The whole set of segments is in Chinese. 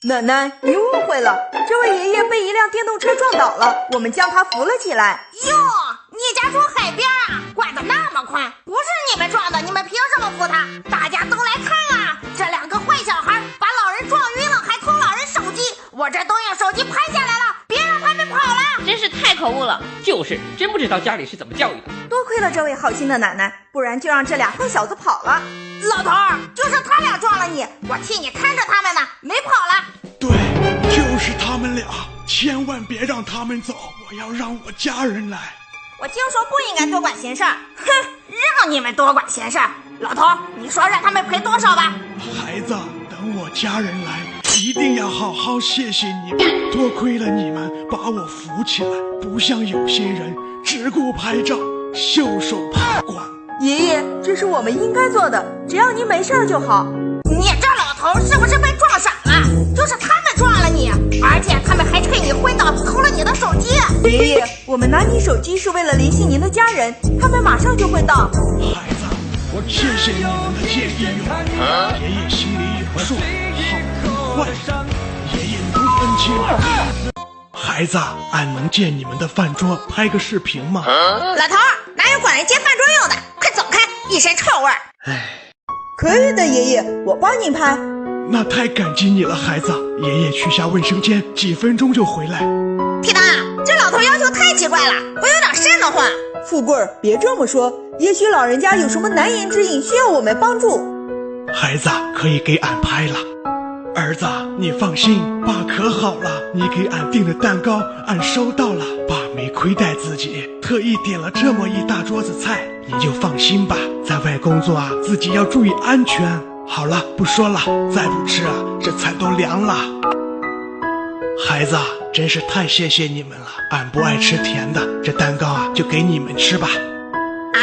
奶奶，你误会了，这位爷爷被一辆电动车撞倒了，我们将他扶了起来。哟，你家住海边啊，拐得那么快，不是你们撞的，你们凭什么扶他？大家都来看啊，这两个坏小孩把老人撞晕了，还偷老人手机，我这都用手机拍下来了，别让他们跑了。真是太可恶了，就是真不知道家里是怎么教育的。多亏了这位好心的奶奶，不然就让这俩坏小子跑了。老头儿，就是他俩撞了你，我替你看着他们呢，没跑了。对，就是他们俩，千万别让他们走，我要让我家人来。我就说不应该多管闲事儿，哼，让你们多管闲事儿。老头儿，你说让他们赔多少吧？孩子，等我家人来，一定要好好谢谢你们，多亏了你们把我扶起来，不像有些人只顾拍照袖手旁观。爷爷，这是我们应该做的，只要您没事就好。你这老头是不是被撞傻了？就是他们撞了你，而且他们还趁你昏倒偷了你的手机。爷爷，我们拿你手机是为了联系您的家人，他们马上就会到。孩子，我谢谢你们的建议哟，爷爷心里有数，好与坏，爷爷能分清。孩子，俺能借你们的饭桌拍个视频吗？老头哪有管人借饭桌用的？快走开，一身臭味儿。可以的，爷爷，我帮您拍。那太感激你了，孩子。爷爷去下卫生间，几分钟就回来。屁大，这老头要求太奇怪了，我有点瘆得慌。富贵儿，别这么说，也许老人家有什么难言之隐需要我们帮助。孩子，可以给俺拍了。儿子，你放心，爸可好了，你给俺订的蛋糕俺收到了，爸没亏待自己，特意点了这么一大桌子菜，你就放心吧，在外工作啊，自己要注意安全。好了，不说了，再不吃啊，这菜都凉了。孩子，真是太谢谢你们了，俺不爱吃甜的，这蛋糕啊，就给你们吃吧。啊，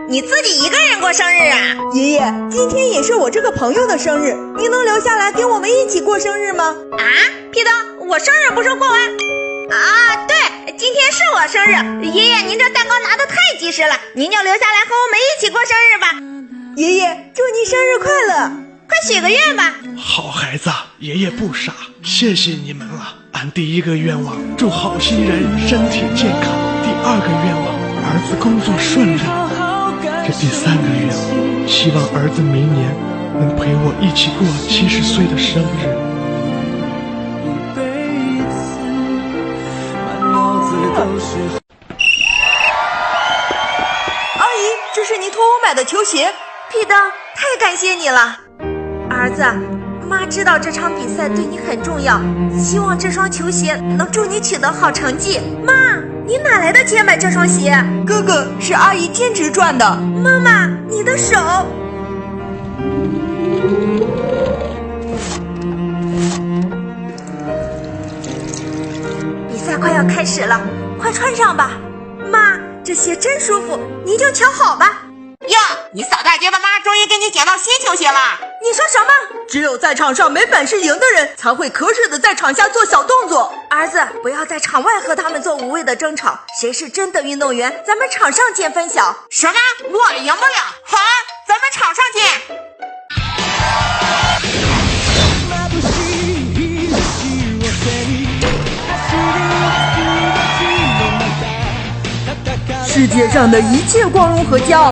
你自己一个人过生日啊？爷爷，今天也是我这个朋友的生日，你能留下来跟我们一起过生日吗？啊，屁灯，我生日不是过完？啊，对，今天是我生日，爷爷您这蛋糕拿得太及时了，您就留下来和我们一起过生日吧。爷爷，祝你生日快乐！快许个愿吧。好孩子，爷爷不傻，谢谢你们了。俺第一个愿望，祝好心人身体健康；第二个愿望，儿子工作顺利；这第三个愿望，希望儿子明年能陪我一起过70岁的生日。阿姨，这是您托我买的球鞋。屁灯，太感谢你了。儿子，妈知道这场比赛对你很重要，希望这双球鞋能助你取得好成绩。妈，你哪来的钱买这双鞋？哥哥，是阿姨兼职赚的。妈妈，你的手。比赛快要开始了，快穿上吧。妈，这鞋真舒服，你就瞧好吧。哟，你扫大街的妈终于给你捡到新球鞋了。你说什么？只有在场上没本事赢的人才会可耻的在场下做小动作。儿子，不要在场外和他们做无谓的争吵，谁是真的运动员，咱们场上见分晓。什么？我赢不了？好啊，咱们场上见。世界上的一切光荣和骄傲